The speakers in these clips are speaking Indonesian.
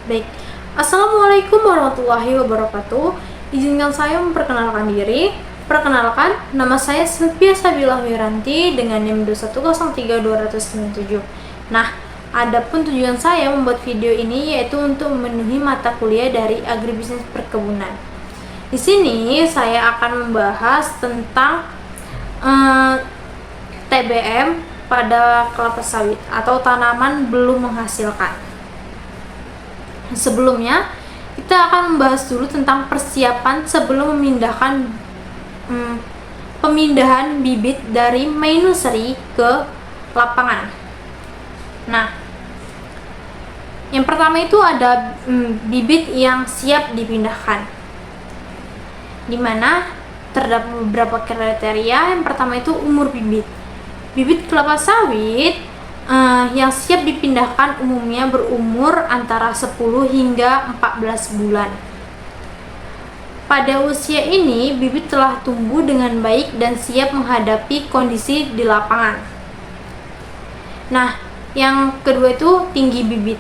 Baik, Assalamualaikum warahmatullahi wabarakatuh. Izinkan saya memperkenalkan diri. Perkenalkan, nama saya Sepia Sabila Wiranti dengan NIM 2103297. Nah, adapun tujuan saya membuat video ini yaitu untuk memenuhi mata kuliah dari agribisnis perkebunan. Di sini saya akan membahas tentang TBM pada kelapa sawit atau tanaman belum menghasilkan. Sebelumnya, kita akan membahas dulu tentang persiapan sebelum pemindahan bibit dari main nursery ke lapangan. Nah, yang pertama itu ada bibit yang siap dipindahkan, di mana terdapat beberapa kriteria. Yang pertama itu umur bibit. Bibit kelapa sawit yang siap dipindahkan umumnya berumur antara 10 hingga 14 bulan. Pada usia ini, bibit telah tumbuh dengan baik dan siap menghadapi kondisi di lapangan. Nah, yang kedua itu tinggi bibit.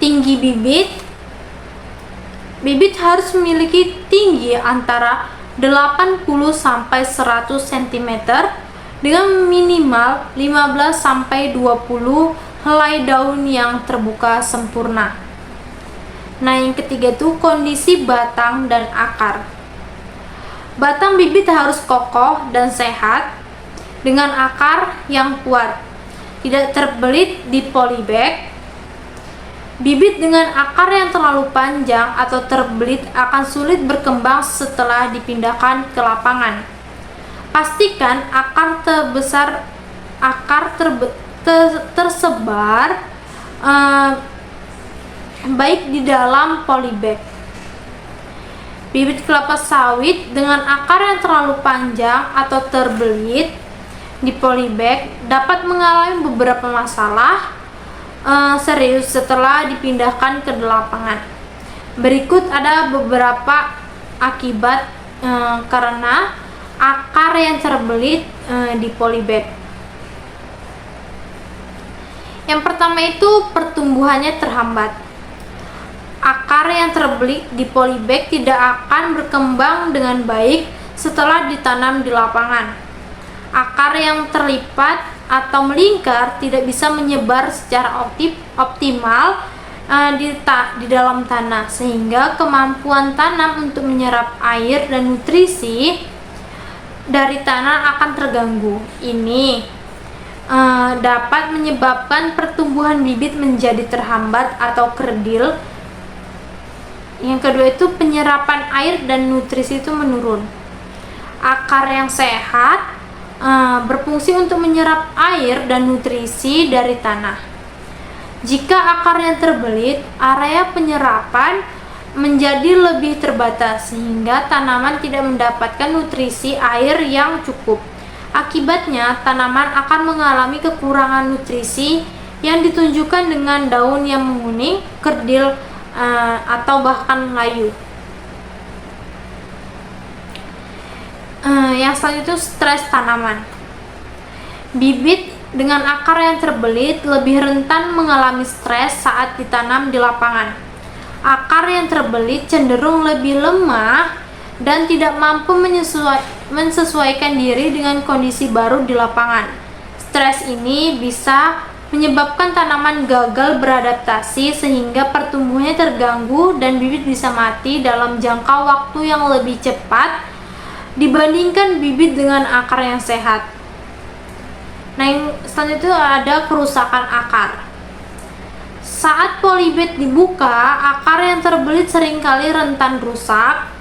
Tinggi bibit harus memiliki tinggi antara 80 sampai 100 cm dengan minimal 15 sampai 20 helai daun yang terbuka sempurna. Nah, yang ketiga itu kondisi batang dan akar. Batang bibit harus kokoh dan sehat dengan akar yang kuat, tidak terbelit di polybag. Bibit dengan akar yang terlalu panjang atau terbelit akan sulit berkembang setelah dipindahkan ke lapangan. Pastikan tersebar baik di dalam polybag. Bibit kelapa sawit dengan akar yang terlalu panjang atau terbelit di polybag dapat mengalami beberapa masalah serius setelah dipindahkan ke lapangan. Berikut ada beberapa akibat karena akar yang terbelit di polybag. Yang pertama itu pertumbuhannya terhambat. Akar yang terbelit di polybag tidak akan berkembang dengan baik setelah ditanam di lapangan. Akar yang terlipat atau melingkar tidak bisa menyebar secara optimal di dalam tanah, sehingga kemampuan tanam untuk menyerap air dan nutrisi dari tanah akan terganggu. Ini dapat menyebabkan pertumbuhan bibit menjadi terhambat atau kerdil. Yang kedua itu penyerapan air dan nutrisi itu menurun. Akar yang sehat berfungsi untuk menyerap air dan nutrisi dari tanah. Jika akar yang terbelit, area penyerapan menjadi lebih terbatas sehingga tanaman tidak mendapatkan nutrisi air yang cukup. Akibatnya, tanaman akan mengalami kekurangan nutrisi yang ditunjukkan dengan daun yang menguning, kerdil, atau bahkan layu. Yang selanjutnya itu stres tanaman. Bibit dengan akar yang terbelit lebih rentan mengalami stres saat ditanam di lapangan. Akar yang terbelit cenderung lebih lemah dan tidak mampu menyesuaikan diri dengan kondisi baru di lapangan. Stres ini bisa menyebabkan tanaman gagal beradaptasi sehingga pertumbuhannya terganggu dan bibit bisa mati dalam jangka waktu yang lebih cepat dibandingkan bibit dengan akar yang sehat. Nah, yang selanjutnya ada kerusakan akar. Saat polybag dibuka, akar yang terbelit seringkali rentan rusak.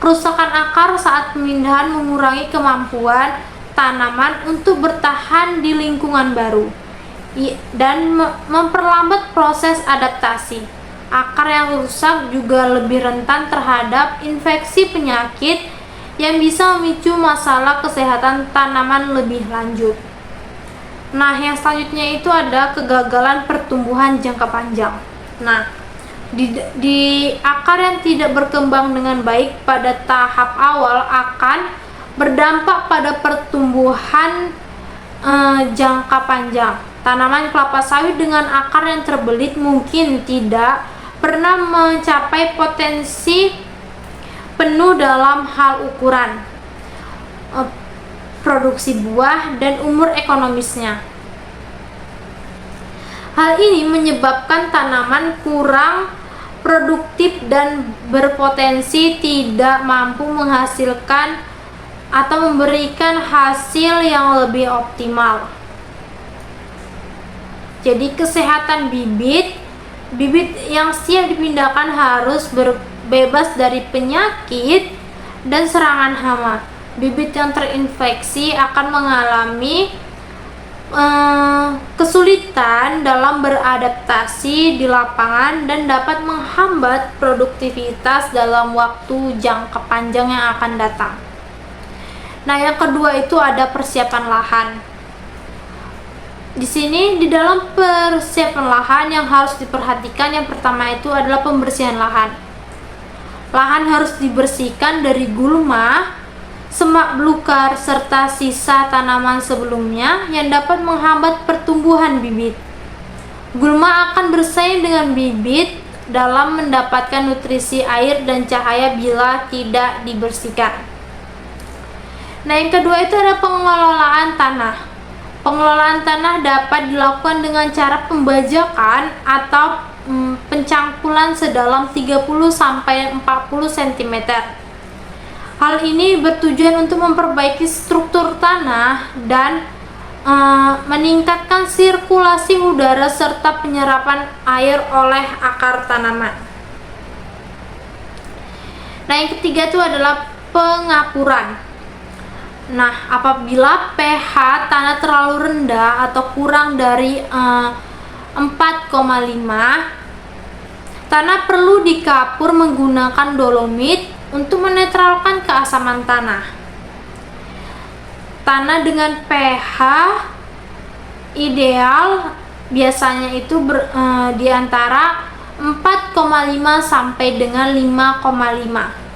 Kerusakan akar saat pemindahan mengurangi kemampuan tanaman untuk bertahan di lingkungan baru dan memperlambat proses adaptasi. Akar yang rusak juga lebih rentan terhadap infeksi penyakit yang bisa memicu masalah kesehatan tanaman lebih lanjut. Nah, yang selanjutnya itu ada kegagalan pertumbuhan jangka panjang. Nah, di akar yang tidak berkembang dengan baik pada tahap awal akan berdampak pada pertumbuhan jangka panjang. Tanaman kelapa sawit dengan akar yang terbelit mungkin tidak pernah mencapai potensi penuh dalam hal ukuran, produksi buah, dan umur ekonomisnya. Hal ini menyebabkan tanaman kurang produktif dan berpotensi tidak mampu menghasilkan atau memberikan hasil yang lebih optimal. Jadi kesehatan bibit yang siap dipindahkan harus bebas dari penyakit dan serangan hama. Bibit yang terinfeksi akan mengalami kesulitan dalam beradaptasi di lapangan dan dapat menghambat produktivitas dalam waktu jangka panjang yang akan datang. Nah, yang kedua itu ada persiapan lahan. Di sini di dalam persiapan lahan yang harus diperhatikan, yang pertama itu adalah pembersihan lahan. Lahan harus dibersihkan dari gulma, semak belukar, serta sisa tanaman sebelumnya yang dapat menghambat pertumbuhan bibit. Gulma akan bersaing dengan bibit dalam mendapatkan nutrisi air dan cahaya bila tidak dibersihkan. Nah, yang kedua itu ada pengelolaan tanah. Pengelolaan tanah dapat dilakukan dengan cara pembajakan atau pencangkulan sedalam 30-40 cm. Hal ini bertujuan untuk memperbaiki struktur tanah dan meningkatkan sirkulasi udara serta penyerapan air oleh akar tanaman. Nah, yang ketiga itu adalah pengapuran. Nah, apabila pH tanah terlalu rendah atau kurang dari 4,5, tanah perlu dikapur menggunakan dolomit untuk menetralkan keasaman tanah. Tanah dengan pH ideal biasanya itu di antara 4,5 sampai dengan 5,5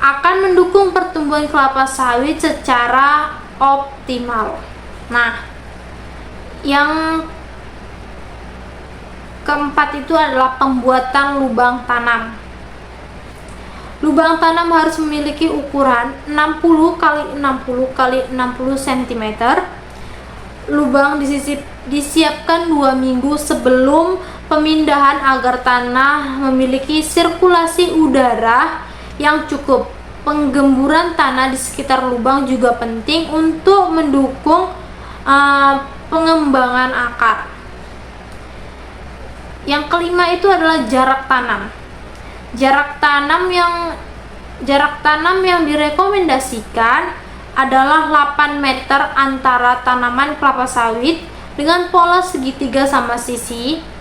akan mendukung pertumbuhan kelapa sawit secara optimal. Nah, yang keempat itu adalah pembuatan lubang tanam. Lubang tanam harus memiliki ukuran 60 x 60 x 60 cm. Lubang disiapkan 2 minggu sebelum pemindahan agar tanah memiliki sirkulasi udara yang cukup. Penggemburan tanah di sekitar lubang juga penting untuk mendukung pengembangan akar. Yang kelima itu adalah jarak tanam. Jarak tanam yang direkomendasikan adalah 8 meter antara tanaman kelapa sawit dengan pola segitiga sama sisi.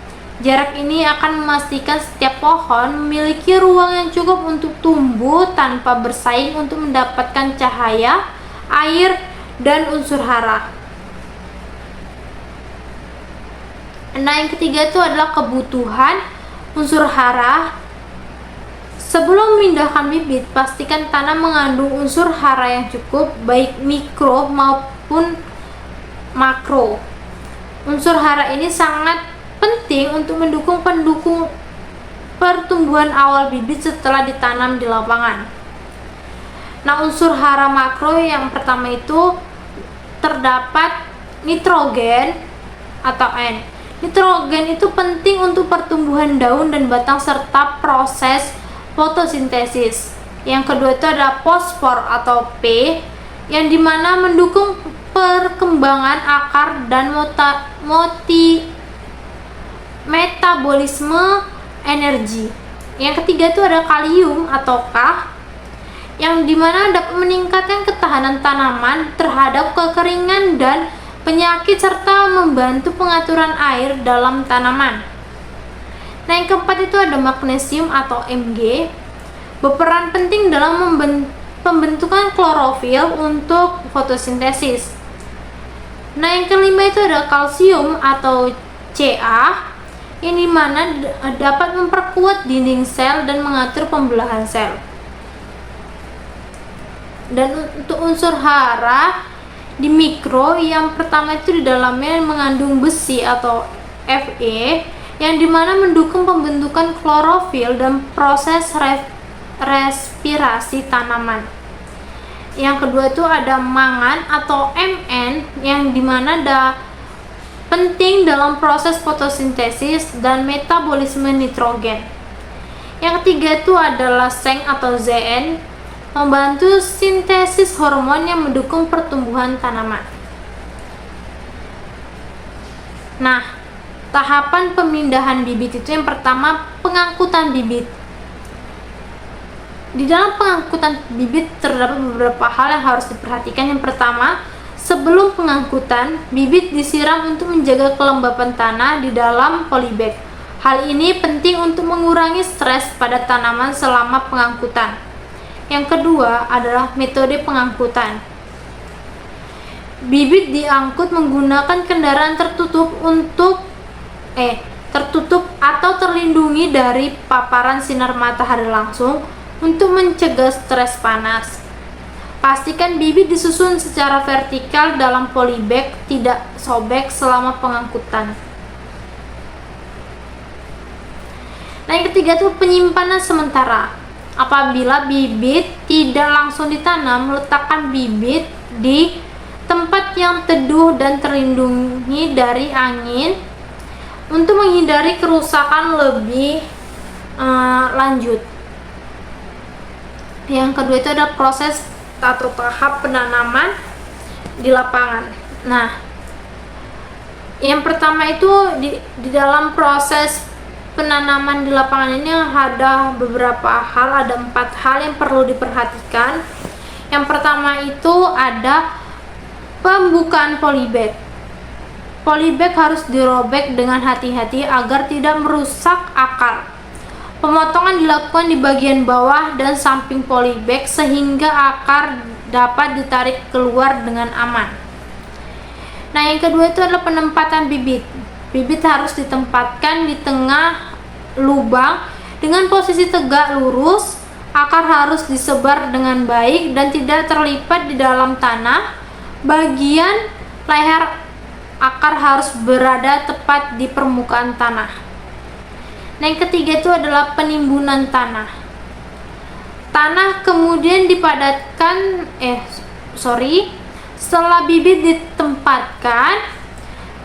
Jarak ini akan memastikan setiap pohon memiliki ruang yang cukup untuk tumbuh tanpa bersaing untuk mendapatkan cahaya, air, dan unsur hara. Nah, yang ketiga itu adalah kebutuhan unsur hara. Sebelum memindahkan bibit, pastikan tanah mengandung unsur hara yang cukup, baik mikro maupun makro. Unsur hara ini sangat penting untuk mendukung pertumbuhan awal bibit setelah ditanam di lapangan. Nah, unsur hara makro yang pertama itu terdapat nitrogen atau N. Nitrogen itu penting untuk pertumbuhan daun dan batang serta proses fotosintesis. Yang kedua itu adalah fosfor atau P, yang dimana mendukung perkembangan akar dan metabolisme energi. Yang ketiga itu ada kalium atau K, yang dimana dapat meningkatkan ketahanan tanaman terhadap kekeringan dan penyakit serta membantu pengaturan air dalam tanaman. Nah, yang keempat itu ada magnesium atau Mg, berperan penting dalam pembentukan klorofil untuk fotosintesis. Nah, yang kelima itu ada kalsium atau Ca, yang dimana dapat memperkuat dinding sel dan mengatur pembelahan sel. Dan untuk unsur hara Di mikro, yang pertama itu di dalamnya mengandung besi atau Fe, yang dimana mendukung pembentukan klorofil dan proses respirasi tanaman. Yang kedua itu ada mangan atau Mn, yang dimana penting dalam proses fotosintesis dan metabolisme nitrogen. Yang ketiga itu adalah Seng atau Zn, membantu sintesis hormon yang mendukung pertumbuhan tanaman. Nah, tahapan pemindahan bibit itu yang pertama pengangkutan bibit. Di dalam pengangkutan bibit terdapat beberapa hal yang harus diperhatikan. Yang pertama, sebelum pengangkutan, bibit disiram untuk menjaga kelembapan tanah di dalam polybag. Hal ini penting untuk mengurangi stres pada tanaman selama pengangkutan. Yang kedua adalah metode pengangkutan. Bibit diangkut menggunakan kendaraan tertutup atau terlindungi dari paparan sinar matahari langsung untuk mencegah stres panas. Pastikan bibit disusun secara vertikal dalam polybag, tidak sobek selama pengangkutan. Nah, yang ketiga itu penyimpanan sementara. Apabila bibit tidak langsung ditanam, letakkan bibit di tempat yang teduh dan terlindungi dari angin untuk menghindari kerusakan lebih lanjut. Yang kedua itu ada proses atau tahap penanaman di lapangan. Nah, yang pertama itu di dalam proses penanaman di lapangan ini ada beberapa hal, ada 4 hal yang perlu diperhatikan. Yang pertama itu ada pembukaan polybag. Polybag harus dirobek dengan hati-hati agar tidak merusak akar. Pemotongan dilakukan di bagian bawah dan samping polybag sehingga akar dapat ditarik keluar dengan aman. Nah, yang kedua itu adalah penempatan bibit. Bibit harus ditempatkan di tengah lubang dengan posisi tegak lurus. Akar harus disebar dengan baik dan tidak terlipat di dalam tanah. Bagian leher akar harus berada tepat di permukaan tanah. Nah, yang ketiga itu adalah penimbunan tanah. Tanah kemudian dipadatkan, setelah bibit ditempatkan,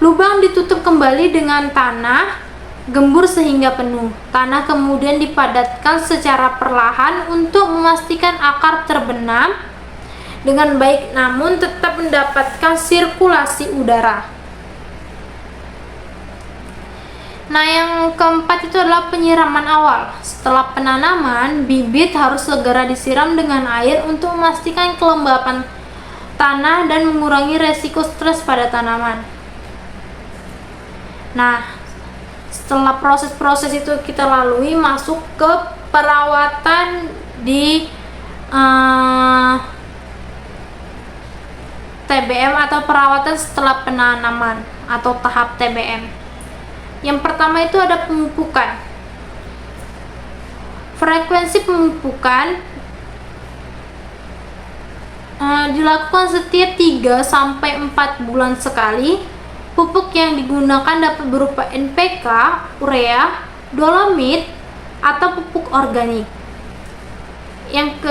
lubang ditutup kembali dengan tanah gembur sehingga penuh. Tanah kemudian dipadatkan secara perlahan untuk memastikan akar terbenam dengan baik, namun tetap mendapatkan sirkulasi udara. Nah, yang keempat itu adalah penyiraman awal. Setelah penanaman, bibit harus segera disiram dengan air untuk memastikan kelembapan tanah dan mengurangi resiko stres pada tanaman. Nah, setelah proses-proses itu kita lalui, masuk ke perawatan di TBM atau perawatan setelah penanaman atau tahap TBM. Yang pertama itu ada pemupukan. Frekuensi pemupukan dilakukan setiap 3-4 bulan sekali. Pupuk yang digunakan dapat berupa NPK, urea, dolomit, atau pupuk organik. Yang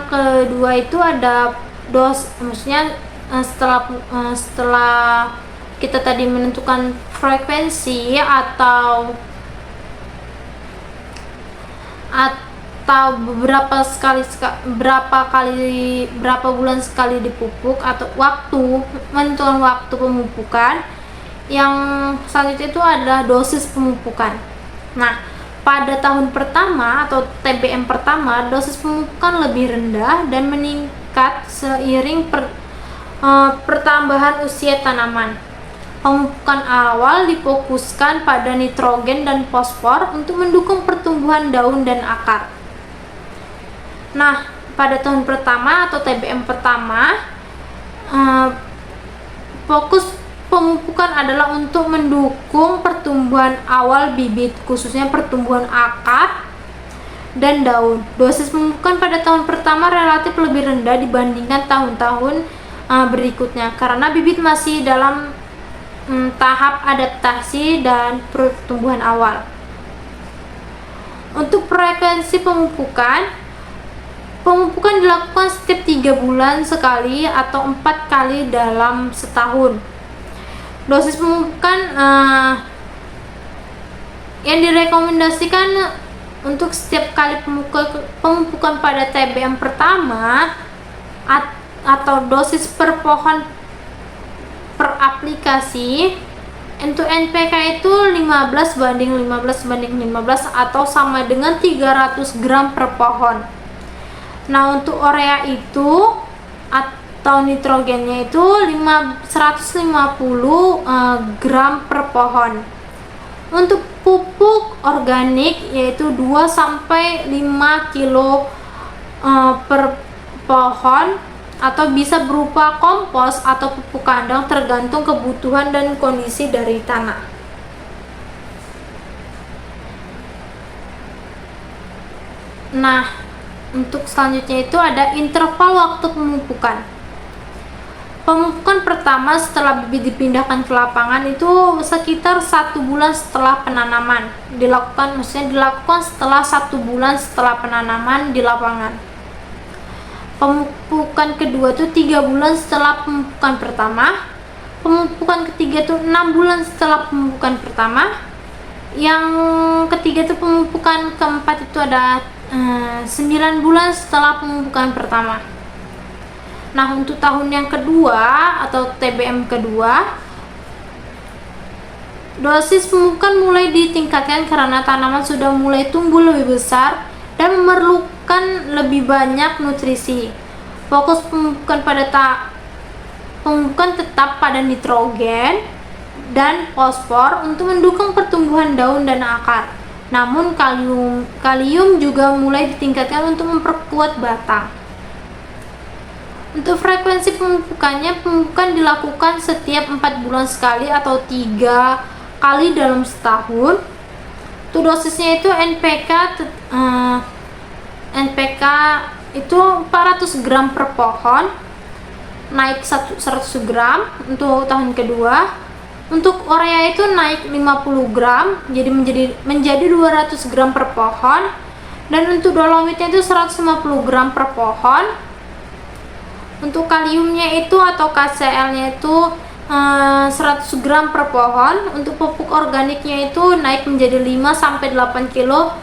kedua itu ada setelah kita tadi menentukan frekuensi atau berapa bulan sekali dipupuk, atau menentukan waktu pemupukan. Yang selanjutnya itu adalah dosis pemupukan. Nah, pada tahun pertama atau TBM pertama, dosis pemupukan lebih rendah dan meningkat seiring pertambahan usia tanaman. Pemupukan awal difokuskan pada nitrogen dan fosfor untuk mendukung pertumbuhan daun dan akar. Nah, pada tahun pertama atau TBM pertama, fokus pemupukan adalah untuk mendukung pertumbuhan awal bibit, khususnya pertumbuhan akar dan daun. Dosis pemupukan pada tahun pertama relatif lebih rendah dibandingkan tahun-tahun berikutnya karena bibit masih dalam tahap adaptasi dan pertumbuhan awal. Untuk frekuensi pemupukan dilakukan setiap 3 bulan sekali atau 4 kali dalam setahun. Dosis pemupukan yang direkomendasikan untuk setiap kali pemupukan pada TBM pertama atau dosis per pohon per aplikasi untuk NPK itu 15/15/15 atau sama dengan 300 gram per pohon. Nah, untuk urea itu atau nitrogennya itu 150 gram per pohon. Untuk pupuk organik yaitu 2-5 kilo per pohon atau bisa berupa kompos atau pupuk kandang tergantung kebutuhan dan kondisi dari tanah. Nah, untuk selanjutnya itu ada interval waktu pemupukan. Pemupukan pertama setelah bibit dipindahkan ke lapangan itu sekitar 1 bulan setelah penanaman dilakukan, setelah 1 bulan setelah penanaman di lapangan. Pemupukan kedua itu 3 bulan setelah pemupukan pertama. Pemupukan ketiga itu 6 bulan setelah pemupukan pertama. Yang ketiga itu pemupukan keempat itu ada 9 bulan setelah pemupukan pertama. Nah, untuk tahun yang kedua atau TBM kedua, dosis pemupukan mulai ditingkatkan karena tanaman sudah mulai tumbuh lebih besar dan memerlukan lebih banyak nutrisi. Fokus pemupukan tetap pada nitrogen dan fosfor untuk mendukung pertumbuhan daun dan akar. Namun kalium juga mulai ditingkatkan untuk memperkuat batang. Untuk frekuensi pemupukan dilakukan setiap 4 bulan sekali atau 3 kali dalam setahun. Untuk dosisnya itu NPK itu 400 gram per pohon, naik 100 gram untuk tahun kedua. Untuk urea itu naik 50 gram menjadi 200 gram per pohon, dan untuk dolomitnya itu 150 gram per pohon. Untuk kaliumnya itu atau KCl-nya itu 100 gram per pohon. Untuk pupuk organiknya itu naik menjadi 5-8 kg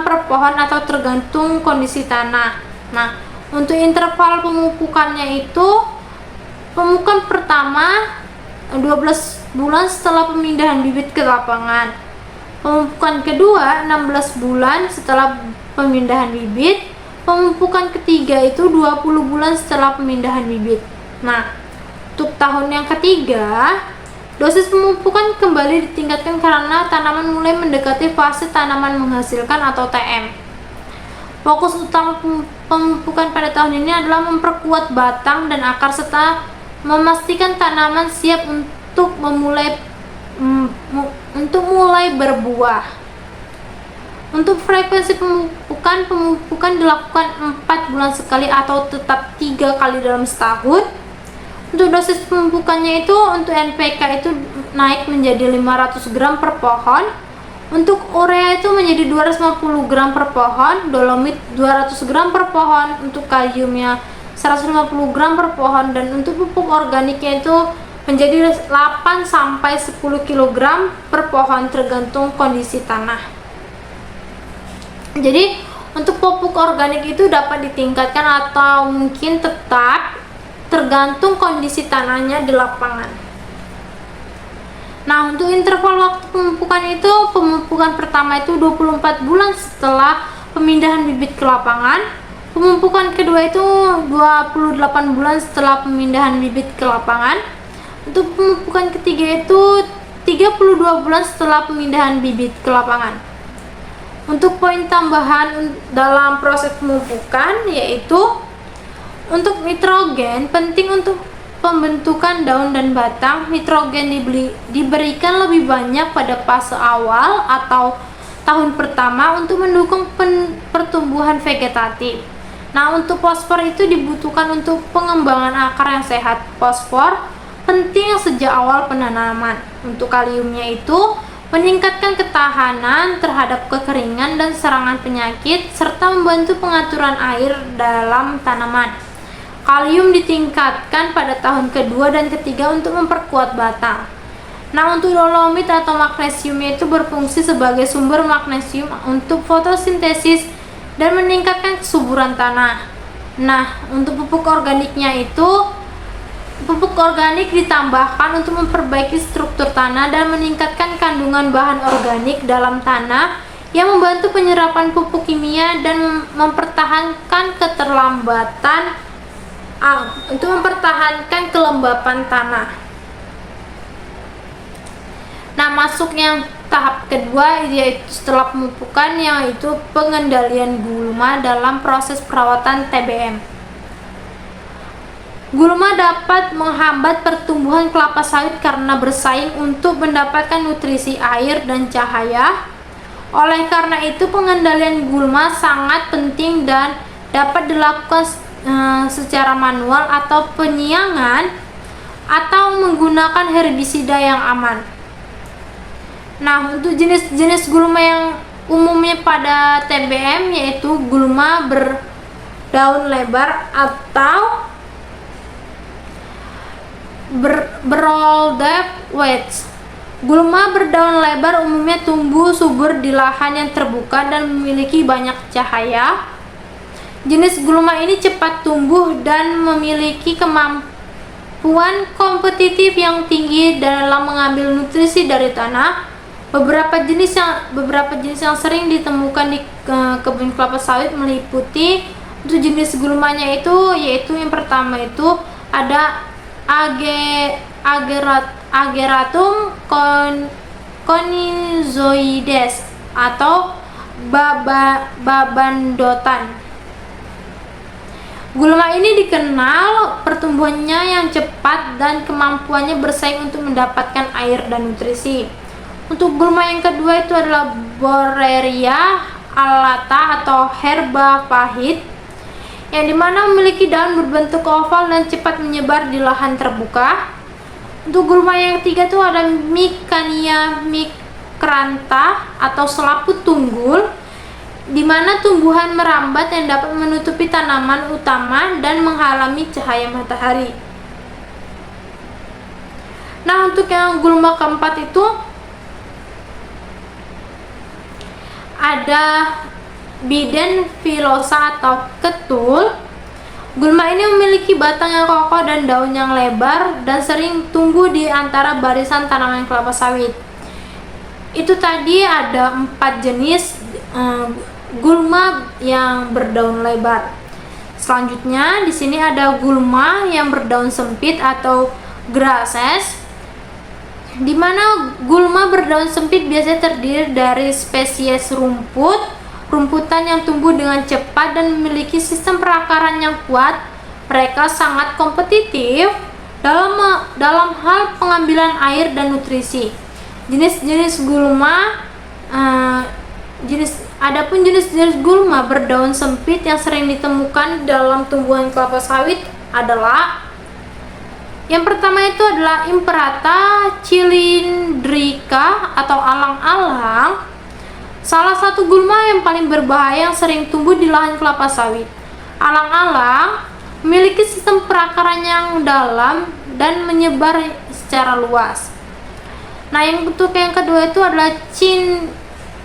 per pohon atau tergantung kondisi tanah. Nah, untuk interval pemupukannya itu pemupukan pertama 12 bulan setelah pemindahan bibit ke lapangan. Pemupukan kedua 16 bulan setelah pemindahan bibit. Pemupukan ketiga itu 20 bulan setelah pemindahan bibit. Nah, untuk tahun yang ketiga, dosis pemupukan kembali ditingkatkan karena tanaman mulai mendekati fase tanaman menghasilkan atau TM. Fokus utama pemupukan pada tahun ini adalah memperkuat batang dan akar serta memastikan tanaman siap untuk mulai berbuah. Untuk frekuensi pemupukan dilakukan 4 bulan sekali atau tetap 3 kali dalam setahun. Untuk dosis pemupukannya itu untuk NPK itu naik menjadi 500 gram per pohon. Untuk urea itu menjadi 250 gram per pohon, dolomit 200 gram per pohon, untuk kaliumnya 150 gram per pohon, dan untuk pupuk organiknya itu menjadi 8-10 kg per pohon tergantung kondisi tanah. Jadi untuk pupuk organik itu dapat ditingkatkan atau mungkin tetap tergantung kondisi tanahnya di lapangan. Nah, untuk interval waktu pemupukan itu, pemupukan pertama itu 24 bulan setelah pemindahan bibit ke lapangan. Pemupukan kedua itu 28 bulan setelah pemindahan bibit ke lapangan. Untuk pemupukan ketiga itu 32 bulan setelah pemindahan bibit ke lapangan. Untuk poin tambahan dalam proses pemupukan yaitu untuk nitrogen penting untuk pembentukan daun dan batang. Nitrogen diberikan lebih banyak pada fase awal atau tahun pertama untuk mendukung pertumbuhan vegetatif. Nah, untuk fosfor itu dibutuhkan untuk pengembangan akar yang sehat. Fosfor penting sejak awal penanaman. Untuk kaliumnya itu meningkatkan ketahanan terhadap kekeringan dan serangan penyakit serta membantu pengaturan air dalam tanaman. Kalium ditingkatkan pada tahun kedua dan ketiga untuk memperkuat batang. Nah, untuk dolomit atau magnesium itu berfungsi sebagai sumber magnesium untuk fotosintesis dan meningkatkan kesuburan tanah. Nah, untuk pupuk organiknya itu, pupuk organik ditambahkan untuk memperbaiki struktur tanah dan meningkatkan kandungan bahan organik dalam tanah yang membantu penyerapan pupuk kimia dan mempertahankan kelembapan tanah. Nah, masuknya tahap kedua yaitu setelah pemupukan, yaitu pengendalian gulma dalam proses perawatan TBM. Gulma dapat menghambat pertumbuhan kelapa sawit karena bersaing untuk mendapatkan nutrisi air dan cahaya. Oleh karena itu, pengendalian gulma sangat penting dan dapat dilakukan secara manual atau penyiangan atau menggunakan herbisida yang aman. Nah, untuk jenis-jenis gulma yang umumnya pada TBM yaitu gulma berdaun lebar atau broadleaf weeds. Gulma berdaun lebar umumnya tumbuh subur di lahan yang terbuka dan memiliki banyak cahaya. Jenis gulma ini cepat tumbuh dan memiliki kemampuan kompetitif yang tinggi dalam mengambil nutrisi dari tanah. Beberapa jenis yang sering ditemukan di kebun kelapa sawit meliputi untuk jenis gulmanya yaitu yang pertama itu ada Ageratum conizoides atau babandotan. Gulma ini dikenal pertumbuhannya yang cepat dan kemampuannya bersaing untuk mendapatkan air dan nutrisi. Untuk gulma yang kedua itu adalah Borreria alata atau herba pahit, yang dimana memiliki daun berbentuk oval dan cepat menyebar di lahan terbuka. Untuk gulma yang ketiga itu ada Micania micrantha atau selaput tunggul, di mana tumbuhan merambat yang dapat menutupi tanaman utama dan menghalangi cahaya matahari. Nah, untuk yang gulma keempat itu ada Biden villosa atau ketul. Gulma ini memiliki batang yang kokoh dan daun yang lebar dan sering tumbuh di antara barisan tanaman kelapa sawit. Itu tadi ada 4 jenis gulma yang berdaun lebar. Selanjutnya di sini ada gulma yang berdaun sempit atau grasses, di mana gulma berdaun sempit biasanya terdiri dari spesies rumputan yang tumbuh dengan cepat dan memiliki sistem perakaran yang kuat. Mereka sangat kompetitif dalam hal pengambilan air dan nutrisi. Jenis-jenis gulma berdaun sempit yang sering ditemukan dalam tumbuhan kelapa sawit adalah yang pertama itu adalah Imperata cylindrica atau alang-alang, salah satu gulma yang paling berbahaya yang sering tumbuh di lahan kelapa sawit. Alang-alang memiliki sistem perakaran yang dalam dan menyebar secara luas. Nah, yang bentuk yang kedua itu adalah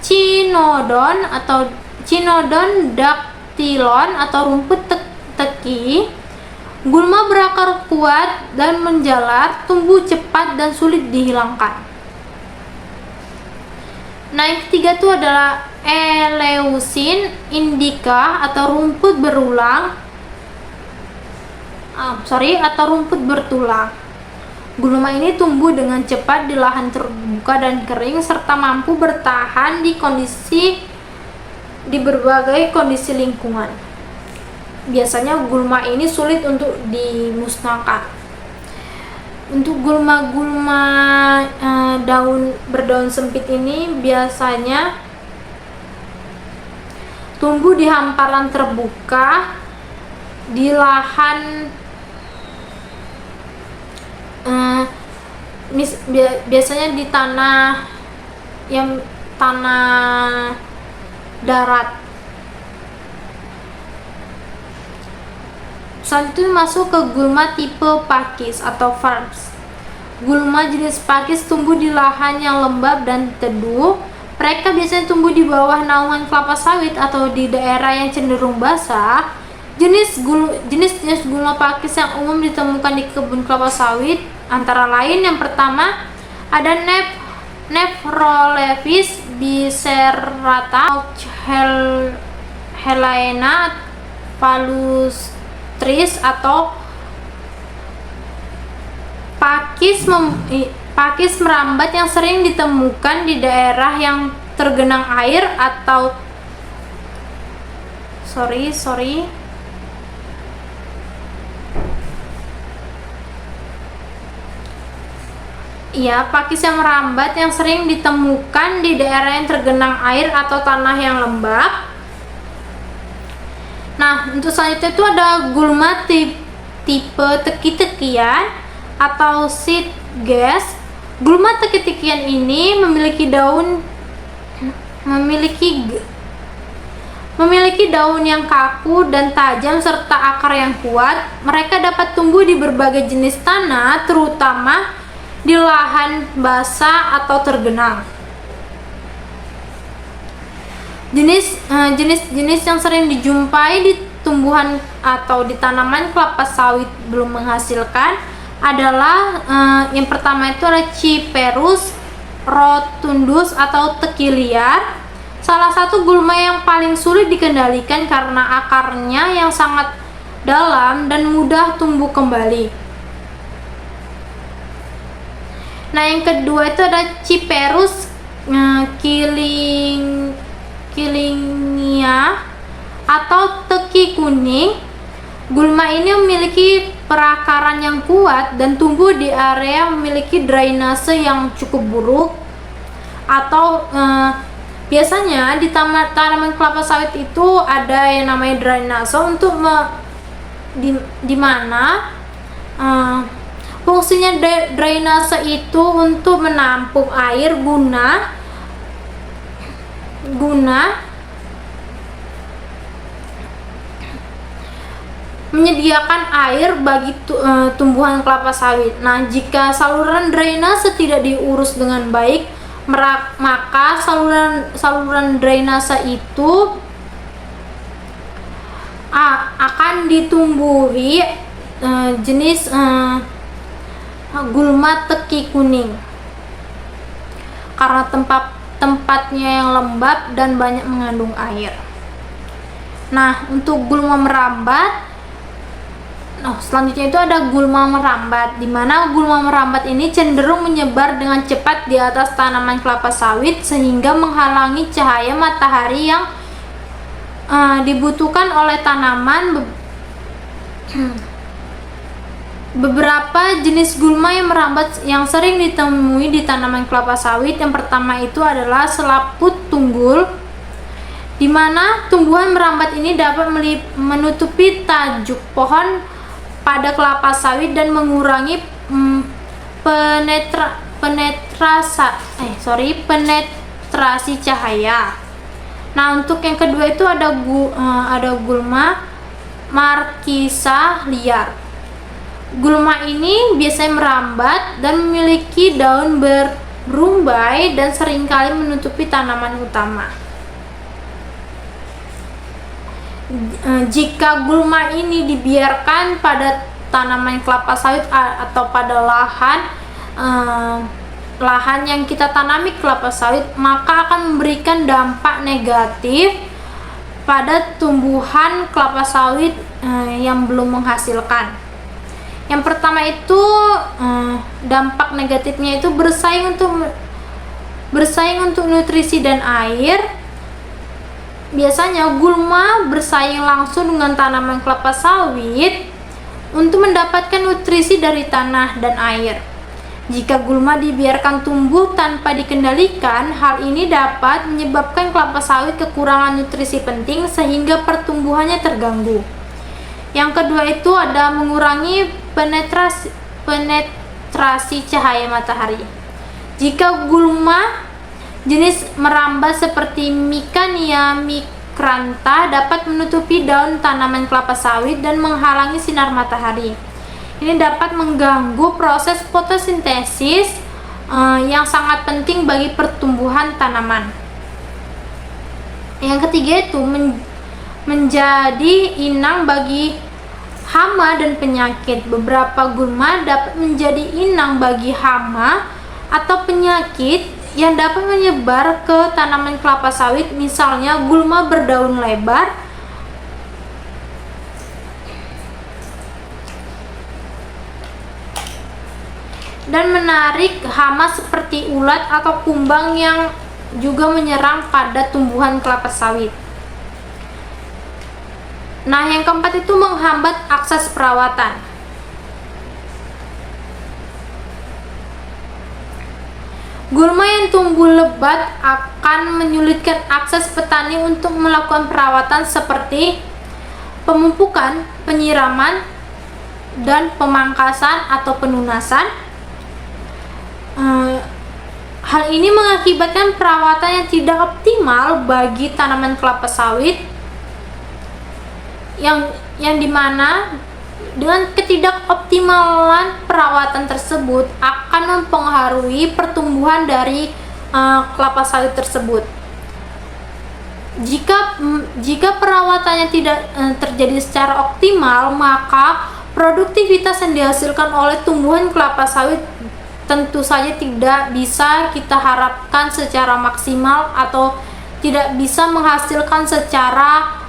Cynodon atau Cynodon dactylon atau rumput teki. Gulma berakar kuat dan menjalar, tumbuh cepat dan sulit dihilangkan. Nah, yang ketiga itu adalah Eleusin indica atau rumput bertulang. Gulma ini tumbuh dengan cepat di lahan terbuka dan kering serta mampu bertahan di berbagai kondisi lingkungan. Biasanya gulma ini sulit untuk dimusnahkan. Untuk gulma-gulma berdaun sempit ini biasanya tumbuh di hamparan terbuka di lahan biasanya di tanah darat. Selanjutnya masuk ke gulma tipe pakis atau farms. Gulma jenis pakis tumbuh di lahan yang lembab dan teduh. Mereka biasanya tumbuh di bawah naungan kelapa sawit atau di daerah yang cenderung basah. Jenis gulma pakis yang umum ditemukan di kebun kelapa sawit antara lain yang pertama ada Nephrolepis biserrata, Helena palustris atau pakis merambat yang sering ditemukan di daerah yang tergenang air atau pakis yang merambat yang sering ditemukan di daerah yang tergenang air atau tanah yang lembab. Nah, untuk selanjutnya itu ada gulma tipe teki-tekian atau seed gas. Gulma teki-tekian ini memiliki daun yang kaku dan tajam serta akar yang kuat. Mereka dapat tumbuh di berbagai jenis tanah, terutama di lahan basah atau tergenang. Jenis yang sering dijumpai di tumbuhan atau di tanaman kelapa sawit belum menghasilkan adalah yang pertama itu ada Cyperus rotundus atau teki liar. Salah satu gulma yang paling sulit dikendalikan karena akarnya yang sangat dalam dan mudah tumbuh kembali. Nah, yang kedua itu ada Cyperus killingia atau teki kuning. Gulma ini memiliki perakaran yang kuat dan tumbuh di area yang memiliki drainase yang cukup buruk. Atau biasanya di tanaman kelapa sawit itu ada yang namanya drainase untuk di mana fungsinya drainase itu untuk menampung air guna menyediakan air bagi tumbuhan kelapa sawit. Nah, jika saluran drainase tidak diurus dengan baik, maka saluran drainase itu akan ditumbuhi jenis gulma teki kuning karena tempatnya yang lembab dan banyak mengandung air. Nah, untuk gulma merambat, selanjutnya itu ada gulma merambat, di mana gulma merambat ini cenderung menyebar dengan cepat di atas tanaman kelapa sawit sehingga menghalangi cahaya matahari yang dibutuhkan oleh tanaman. Beberapa jenis gulma yang merambat yang sering ditemui di tanaman kelapa sawit, yang pertama itu adalah selaput tunggul, di mana tumbuhan merambat ini dapat menutupi tajuk pohon pada kelapa sawit dan mengurangi penetrasi cahaya. Nah, untuk yang kedua itu ada gulma markisa liar. Gulma ini biasanya merambat dan memiliki daun berumbai dan seringkali menutupi tanaman utama. Jika gulma ini dibiarkan pada tanaman kelapa sawit atau pada lahan yang kita tanami kelapa sawit, maka akan memberikan dampak negatif pada tumbuhan kelapa sawit yang belum menghasilkan. Yang pertama itu dampak negatifnya itu bersaing untuk nutrisi dan air. Biasanya gulma bersaing langsung dengan tanaman kelapa sawit untuk mendapatkan nutrisi dari tanah dan air. Jika gulma dibiarkan tumbuh tanpa dikendalikan, hal ini dapat menyebabkan kelapa sawit kekurangan nutrisi penting sehingga pertumbuhannya terganggu. Yang kedua itu ada mengurangi penetrasi cahaya matahari. Jika gulma jenis merambat seperti Micania micrantha dapat menutupi daun tanaman kelapa sawit dan menghalangi sinar matahari. Ini dapat mengganggu proses fotosintesis yang sangat penting bagi pertumbuhan tanaman. Yang ketiga itu menjadi inang bagi hama dan penyakit. Beberapa gulma dapat menjadi inang bagi hama atau penyakit yang dapat menyebar ke tanaman kelapa sawit, misalnya gulma berdaun lebar, dan menarik hama seperti ulat atau kumbang yang juga menyerang pada tumbuhan kelapa sawit. Nah, yang keempat itu menghambat akses perawatan. Gulma yang tumbuh lebat akan menyulitkan akses petani untuk melakukan perawatan seperti pemupukan, penyiraman, dan pemangkasan atau penunasan. Hal ini mengakibatkan perawatan yang tidak optimal bagi tanaman kelapa sawit yang dimana dengan ketidakoptimalan perawatan tersebut akan mempengaruhi pertumbuhan dari kelapa sawit tersebut. Jika perawatannya tidak terjadi secara optimal, maka produktivitas yang dihasilkan oleh tumbuhan kelapa sawit tentu saja tidak bisa kita harapkan secara maksimal atau tidak bisa menghasilkan secara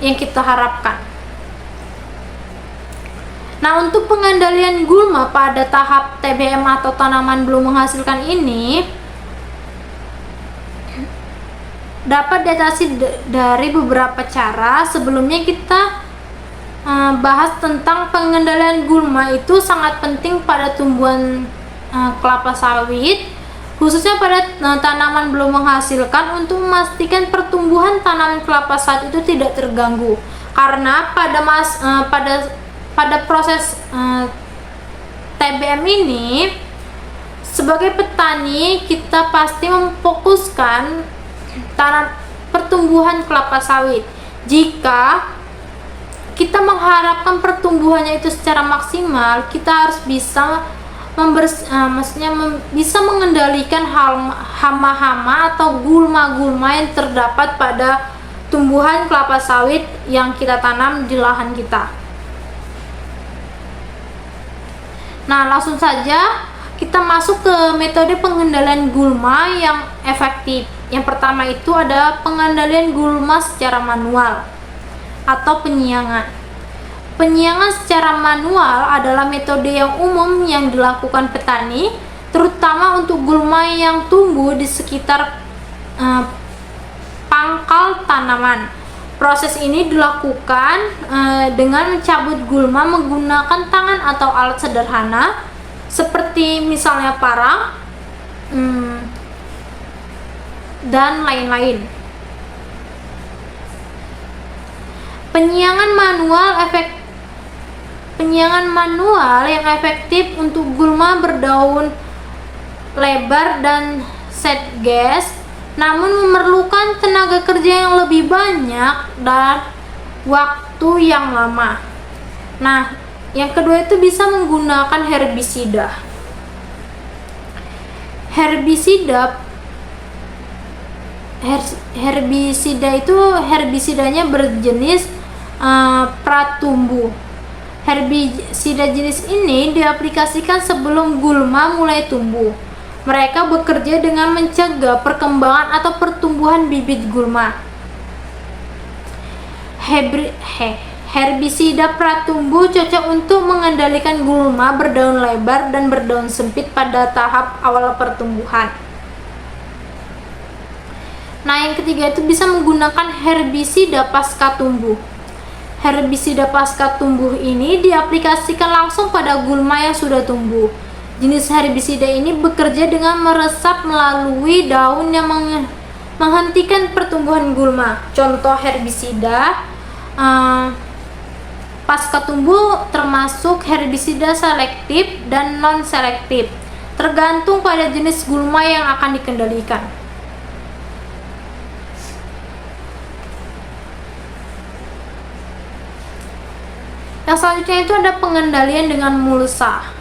yang kita harapkan. Nah, untuk pengendalian gulma pada tahap TBM atau tanaman belum menghasilkan ini dapat diatasi dari beberapa cara. Sebelumnya kita bahas tentang pengendalian gulma itu sangat penting pada tumbuhan kelapa sawit, khususnya pada tanaman belum menghasilkan, untuk memastikan pertumbuhan tanaman kelapa sawit itu tidak terganggu. Karena pada proses TBM ini, sebagai petani kita pasti memfokuskan pertumbuhan kelapa sawit. Jika kita mengharapkan pertumbuhannya itu secara maksimal, kita harus bisa bisa mengendalikan hama-hama atau gulma-gulma yang terdapat pada tumbuhan kelapa sawit yang kita tanam di lahan kita. Nah, langsung saja kita masuk ke metode pengendalian gulma yang efektif. Yang pertama itu ada pengendalian gulma secara manual atau penyiangan. Penyiangan secara manual adalah metode yang umum yang dilakukan petani, terutama untuk gulma yang tumbuh di sekitar pangkal tanaman. Proses ini dilakukan dengan mencabut gulma menggunakan tangan atau alat sederhana, seperti misalnya parang dan lain-lain. Penyiangan manual yang efektif untuk gulma berdaun lebar dan set gas, namun memerlukan tenaga kerja yang lebih banyak dan waktu yang lama. Nah, yang kedua itu bisa menggunakan herbisida. Herbisida itu herbisidanya berjenis pratumbuh. Herbisida jenis ini diaplikasikan sebelum gulma mulai tumbuh. Mereka bekerja dengan mencegah perkembangan atau pertumbuhan bibit gulma. Herbisida pratumbuh cocok untuk mengendalikan gulma berdaun lebar dan berdaun sempit pada tahap awal pertumbuhan. Nah, yang ketiga itu bisa menggunakan herbisida pasca tumbuh. Herbisida pasca tumbuh ini diaplikasikan langsung pada gulma yang sudah tumbuh. Jenis herbisida ini bekerja dengan meresap melalui daun yang menghentikan pertumbuhan gulma. Contoh herbisida Pasca tumbuh termasuk herbisida selektif dan non-selektif, tergantung pada jenis gulma yang akan dikendalikan. Yang selanjutnya itu ada pengendalian dengan mulsa.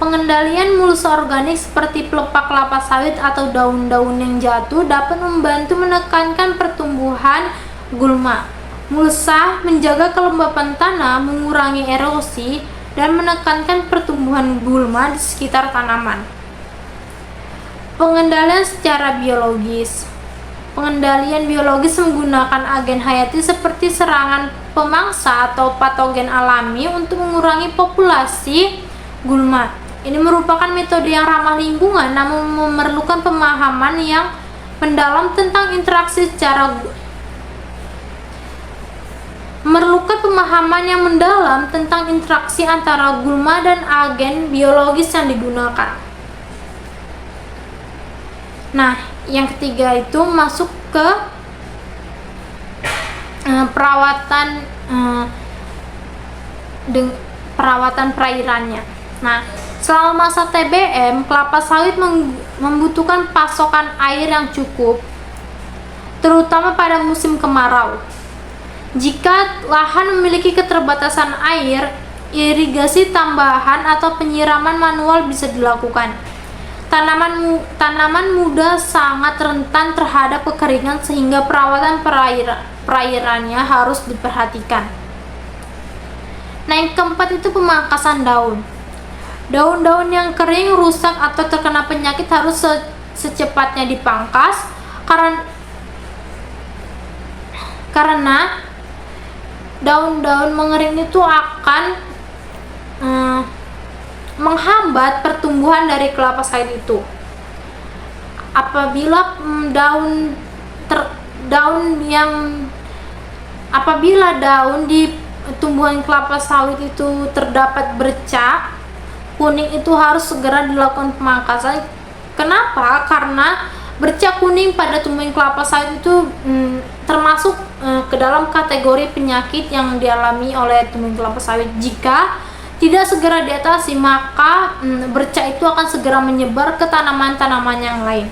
Pengendalian mulsa organik seperti pelepah kelapa sawit atau daun-daun yang jatuh dapat membantu menekankan pertumbuhan gulma. Mulsa menjaga kelembapan tanah, mengurangi erosi, dan menekankan pertumbuhan gulma di sekitar tanaman. Pengendalian secara biologis. Pengendalian biologis menggunakan agen hayati seperti serangan pemangsa atau patogen alami untuk mengurangi populasi gulma. Ini merupakan metode yang ramah lingkungan namun memerlukan pemahaman yang mendalam tentang interaksi antara gulma dan agen biologis yang digunakan. Nah, yang ketiga itu masuk ke perawatan perairannya. Nah, selama masa TBM, kelapa sawit membutuhkan pasokan air yang cukup, terutama pada musim kemarau. Jika lahan memiliki keterbatasan air, irigasi tambahan atau penyiraman manual bisa dilakukan. Tanaman muda sangat rentan terhadap kekeringan sehingga perawatan perairannya harus diperhatikan. Nah, yang keempat itu pemangkasan daun. Daun-daun yang kering, rusak, atau terkena penyakit harus secepatnya dipangkas karena daun-daun mengering itu akan menghambat pertumbuhan dari kelapa sawit itu. Apabila daun di tumbuhan kelapa sawit itu terdapat bercak kuning, itu harus segera dilakukan pemangkasan. Kenapa? Karena bercak kuning pada tumbuhan kelapa sawit itu termasuk ke dalam kategori penyakit yang dialami oleh tumbuhan kelapa sawit. Jika tidak segera diatasi, maka bercak itu akan segera menyebar ke tanaman-tanaman yang lain.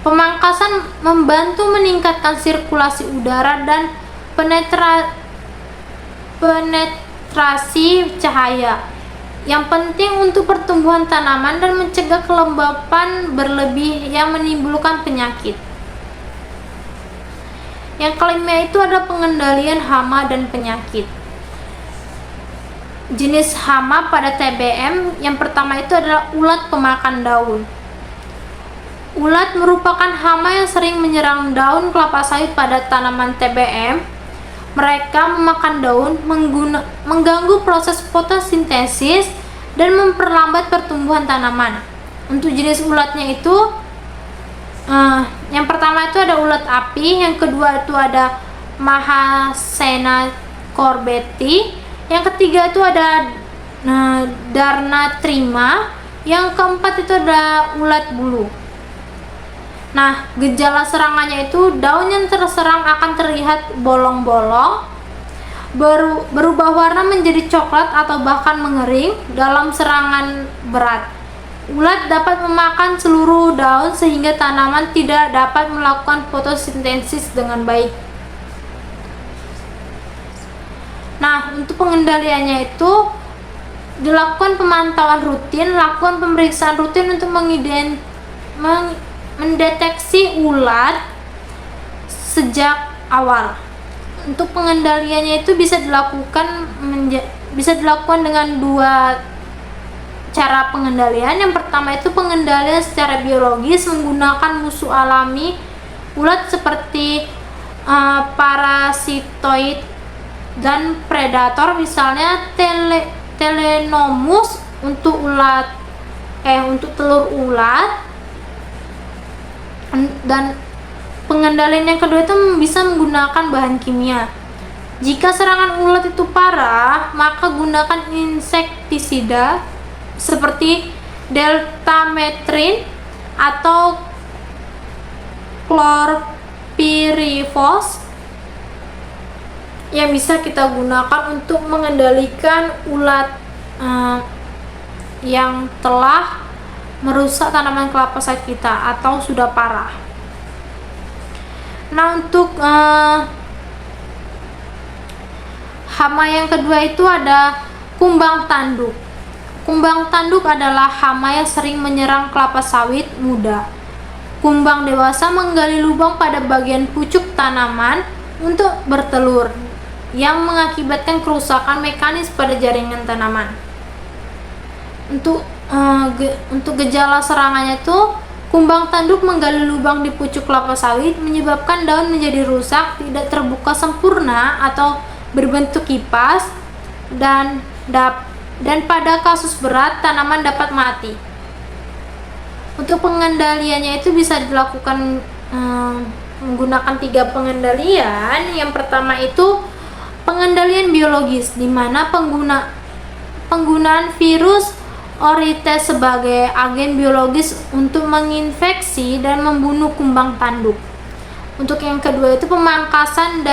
Pemangkasan membantu meningkatkan sirkulasi udara dan penetrasi cahaya, yang penting untuk pertumbuhan tanaman dan mencegah kelembapan berlebih yang menimbulkan penyakit. Yang kelima itu ada pengendalian hama dan penyakit. Jenis hama pada TBM yang pertama itu adalah ulat pemakan daun. Ulat merupakan hama yang sering menyerang daun kelapa sawit pada tanaman TBM. Mereka memakan daun, mengganggu proses fotosintesis, dan memperlambat pertumbuhan tanaman. Untuk jenis ulatnya itu yang pertama itu ada ulat api, yang kedua itu ada Mahasena corbeti, yang ketiga itu ada Darnatrima, yang keempat itu ada ulat bulu. Nah, gejala serangannya itu daun yang terserang akan terlihat bolong-bolong, berubah warna menjadi coklat atau bahkan mengering dalam serangan berat. Ulat dapat memakan seluruh daun sehingga tanaman tidak dapat melakukan fotosintesis dengan baik. Nah, untuk pengendaliannya itu dilakukan pemantauan rutin, lakukan pemeriksaan rutin untuk mendeteksi ulat sejak awal. Untuk pengendaliannya itu bisa dilakukan dengan dua cara pengendalian. Yang pertama itu pengendalian secara biologis menggunakan musuh alami ulat seperti parasitoid dan predator, misalnya Telenomus untuk telur ulat. Dan pengendalian yang kedua itu bisa menggunakan bahan kimia. Jika serangan ulat itu parah, maka gunakan insektisida seperti deltametrin atau chlorpyrifos pyrifos yang bisa kita gunakan untuk mengendalikan ulat yang telah merusak tanaman kelapa sawit kita atau sudah parah. Nah, untuk hama yang kedua itu ada kumbang tanduk. Kumbang tanduk adalah hama yang sering menyerang kelapa sawit muda. Kumbang dewasa menggali lubang pada bagian pucuk tanaman untuk bertelur, yang mengakibatkan kerusakan mekanis pada jaringan tanaman. Untuk gejala serangannya itu, kumbang tanduk menggali lubang di pucuk kelapa sawit, menyebabkan daun menjadi rusak, tidak terbuka sempurna atau berbentuk kipas, dan pada kasus berat tanaman dapat mati. Untuk pengendaliannya itu bisa dilakukan menggunakan 3 pengendalian. Yang pertama itu pengendalian biologis, di mana penggunaan virus Orites sebagai agen biologis untuk menginfeksi dan membunuh kumbang tanduk. Untuk yang kedua itu pemangkasan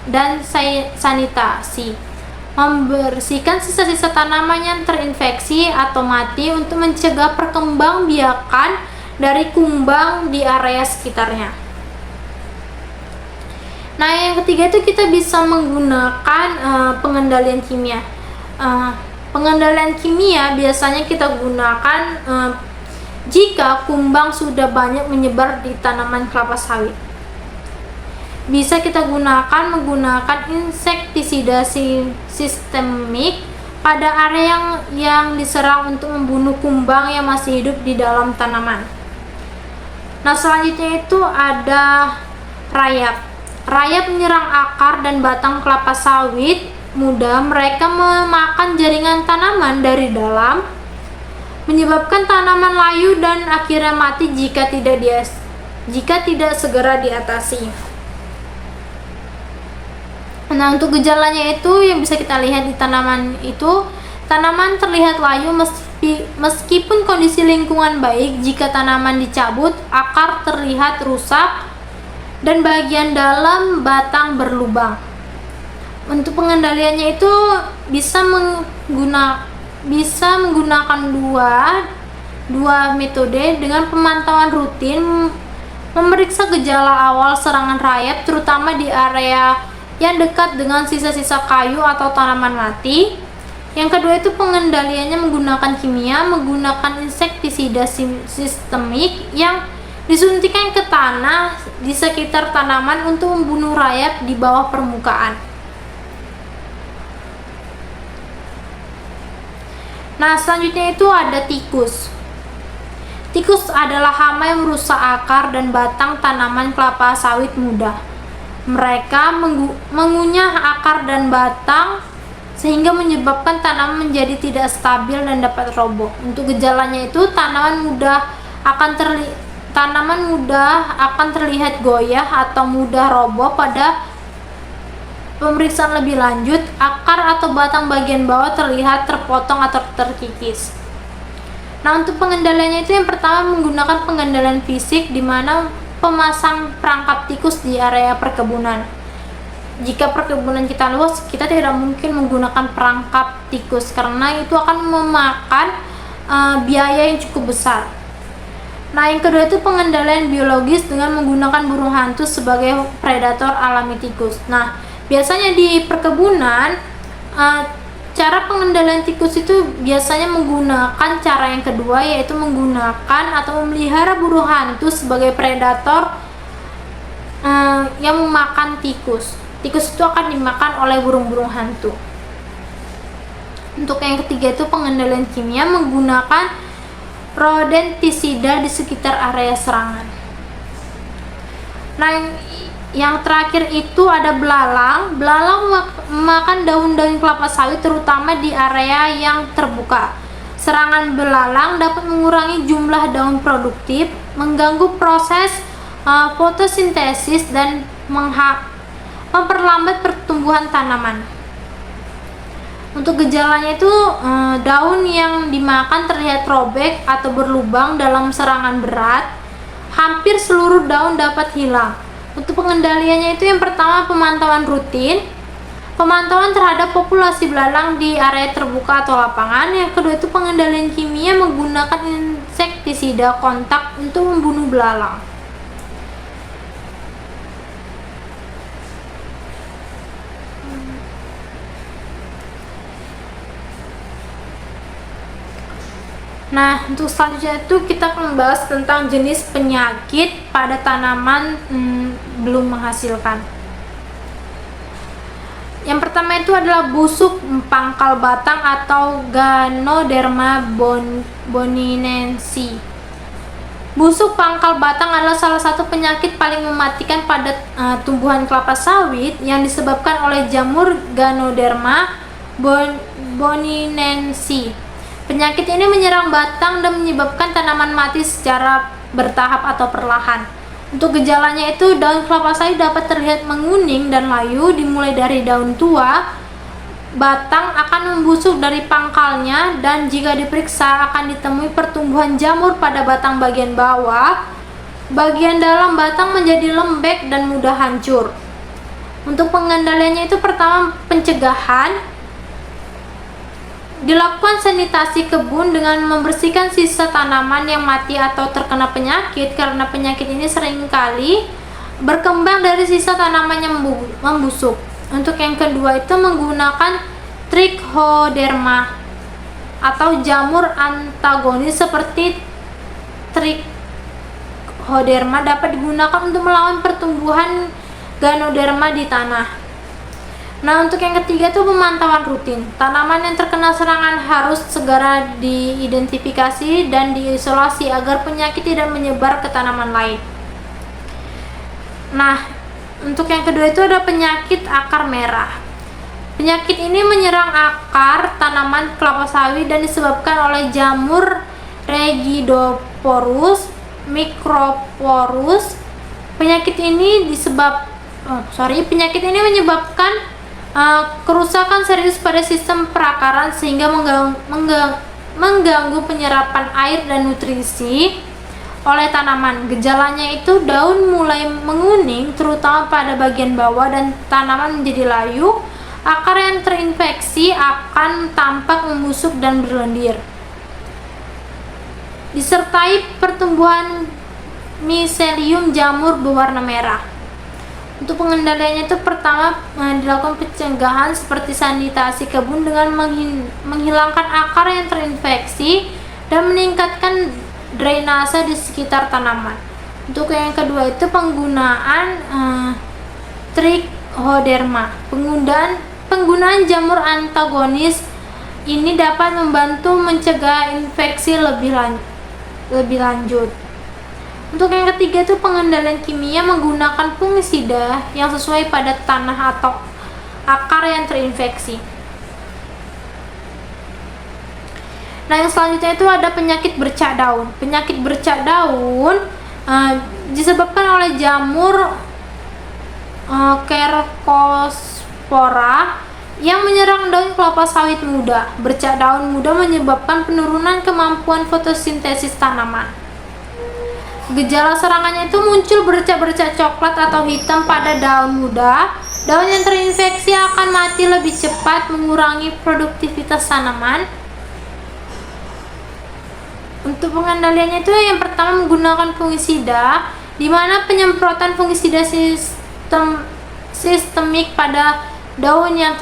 dan sanitasi, membersihkan sisa-sisa tanaman yang terinfeksi atau mati untuk mencegah perkembangbiakan dari kumbang di area sekitarnya. Nah, yang ketiga itu kita bisa menggunakan pengendalian kimia. Pengendalian kimia biasanya kita gunakan jika kumbang sudah banyak menyebar di tanaman kelapa sawit. Bisa kita menggunakan insektisida sistemik pada area yang diserang untuk membunuh kumbang yang masih hidup di dalam tanaman. Nah, selanjutnya itu ada rayap. Rayap menyerang akar dan batang kelapa sawit muda. Mereka memakan jaringan tanaman dari dalam, menyebabkan tanaman layu dan akhirnya mati jika tidak segera diatasi. Nah, untuk gejalanya itu yang bisa kita lihat di tanaman itu, tanaman terlihat layu meskipun kondisi lingkungan baik. Jika tanaman dicabut, akar terlihat rusak dan bagian dalam batang berlubang. Untuk pengendaliannya itu bisa menggunakan dua metode dengan pemantauan rutin, memeriksa gejala awal serangan rayap terutama di area yang dekat dengan sisa-sisa kayu atau tanaman mati. Yang kedua itu pengendaliannya menggunakan kimia, menggunakan insektisida sistemik yang disuntikan ke tanah di sekitar tanaman untuk membunuh rayap di bawah permukaan. Nah, selanjutnya itu ada tikus. Tikus adalah hama yang merusak akar dan batang tanaman kelapa sawit muda. Mereka mengunyah akar dan batang sehingga menyebabkan tanaman menjadi tidak stabil dan dapat roboh. Untuk gejalanya itu tanaman mudah akan terlihat goyah atau mudah roboh. Pada pemeriksaan lebih lanjut, akar atau batang bagian bawah terlihat terpotong atau terkikis. Nah, untuk pengendaliannya itu yang pertama menggunakan pengendalian fisik, di mana pemasang perangkap tikus di area perkebunan. Jika perkebunan kita luas, kita tidak mungkin menggunakan perangkap tikus karena itu akan memakan biaya yang cukup besar. Nah, yang kedua itu pengendalian biologis dengan menggunakan burung hantu sebagai predator alami tikus. Nah, biasanya di perkebunan cara pengendalian tikus itu biasanya menggunakan cara yang kedua, yaitu menggunakan atau memelihara burung hantu sebagai predator yang memakan tikus. Tikus itu akan dimakan oleh burung-burung hantu. Untuk yang ketiga itu pengendalian kimia menggunakan rodentisida di sekitar area serangan. Nah, yang terakhir itu ada belalang. Belalang memakan daun-daun kelapa sawit terutama di area yang terbuka. Serangan belalang dapat mengurangi jumlah daun produktif, mengganggu proses fotosintesis dan memperlambat pertumbuhan tanaman. Untuk gejalanya itu daun yang dimakan terlihat robek atau berlubang dalam serangan berat. Hampir seluruh daun dapat hilang. Untuk pengendaliannya itu yang pertama pemantauan rutin, pemantauan terhadap populasi belalang di area terbuka atau lapangan. Yang kedua itu pengendalian kimia menggunakan insektisida kontak untuk membunuh belalang. Nah, untuk selanjutnya itu kita akan membahas tentang jenis penyakit pada tanaman belum menghasilkan. Yang pertama itu adalah busuk pangkal batang atau Ganoderma boninensi. Busuk pangkal batang adalah salah satu penyakit paling mematikan pada tumbuhan kelapa sawit yang disebabkan oleh jamur Ganoderma boninensi. Penyakit ini menyerang batang dan menyebabkan tanaman mati secara bertahap atau perlahan. Untuk gejalanya itu, daun kelapa sawit dapat terlihat menguning dan layu dimulai dari daun tua. Batang akan membusuk dari pangkalnya dan jika diperiksa akan ditemui pertumbuhan jamur pada batang bagian bawah. Bagian dalam batang menjadi lembek dan mudah hancur. Untuk pengendaliannya itu pertama pencegahan. Dilakukan sanitasi kebun dengan membersihkan sisa tanaman yang mati atau terkena penyakit, karena penyakit ini seringkali berkembang dari sisa tanaman yang membusuk. Untuk yang kedua itu menggunakan trichoderma atau jamur antagonis seperti trichoderma dapat digunakan untuk melawan pertumbuhan Ganoderma di tanah. Nah, untuk yang ketiga itu pemantauan rutin. Tanaman yang terkena serangan harus segera diidentifikasi dan diisolasi agar penyakit tidak menyebar ke tanaman lain. Nah, untuk yang kedua itu ada penyakit akar merah. Penyakit ini menyerang akar tanaman kelapa sawit dan disebabkan oleh jamur Regidoporus microporus. Penyakit ini menyebabkan kerusakan serius pada sistem perakaran sehingga mengganggu penyerapan air dan nutrisi oleh tanaman. Gejalanya itu daun mulai menguning terutama pada bagian bawah dan tanaman menjadi layu. Akar yang terinfeksi akan tampak membusuk dan berlendir, disertai pertumbuhan miselium jamur berwarna merah. Untuk pengendaliannya itu pertama dilakukan pencegahan seperti sanitasi kebun dengan menghilangkan akar yang terinfeksi dan meningkatkan drainase di sekitar tanaman. Untuk yang kedua itu penggunaan trichoderma. Penggunaan jamur antagonis ini dapat membantu mencegah infeksi lebih lanjut. Untuk yang ketiga itu pengendalian kimia menggunakan fungisida yang sesuai pada tanah atau akar yang terinfeksi. Nah, yang selanjutnya itu ada penyakit bercak daun. Penyakit bercak daun disebabkan oleh jamur Cercospora yang menyerang daun kelapa sawit muda. Bercak daun muda menyebabkan penurunan kemampuan fotosintesis tanaman. Gejala serangannya itu muncul bercak-bercak coklat atau hitam pada daun muda. Daun yang terinfeksi akan mati lebih cepat, mengurangi produktivitas tanaman. Untuk pengendaliannya itu yang pertama menggunakan fungisida, di mana penyemprotan fungisida sistemik pada daun yang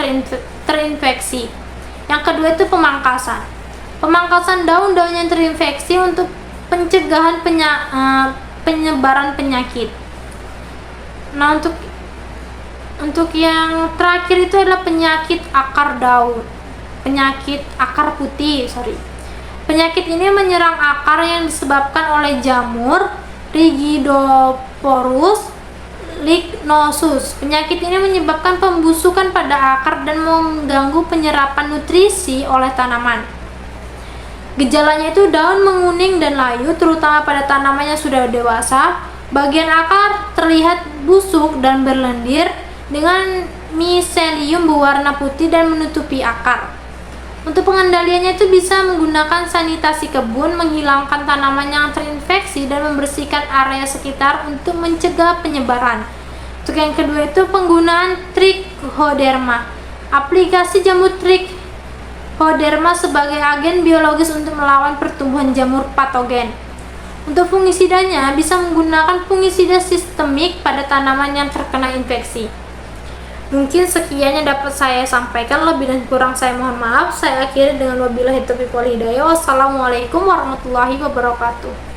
terinfeksi. Yang kedua itu pemangkasan. Pemangkasan daun-daun yang terinfeksi untuk pencegahan penyebaran penyakit. Nah, untuk yang terakhir itu adalah penyakit akar daun, penyakit akar putih. Penyakit ini menyerang akar yang disebabkan oleh jamur Rigidoporus lignosus. Penyakit ini menyebabkan pembusukan pada akar dan mengganggu penyerapan nutrisi oleh tanaman. Gejalanya itu daun menguning dan layu, terutama pada tanaman yang sudah dewasa. Bagian akar terlihat busuk dan berlendir dengan miselium berwarna putih dan menutupi akar. Untuk pengendaliannya itu bisa menggunakan sanitasi kebun, menghilangkan tanaman yang terinfeksi dan membersihkan area sekitar untuk mencegah penyebaran. Untuk yang kedua itu penggunaan trichoderma. Aplikasi jamur trichoderma sebagai agen biologis untuk melawan pertumbuhan jamur patogen. Untuk fungisidanya bisa menggunakan fungisida sistemik pada tanaman yang terkena infeksi. Mungkin sekian yang dapat saya sampaikan, lebih dan kurang saya mohon maaf. Saya akhiri dengan wabillahi taufiq wal hidayah. Wassalamualaikum warahmatullahi wabarakatuh.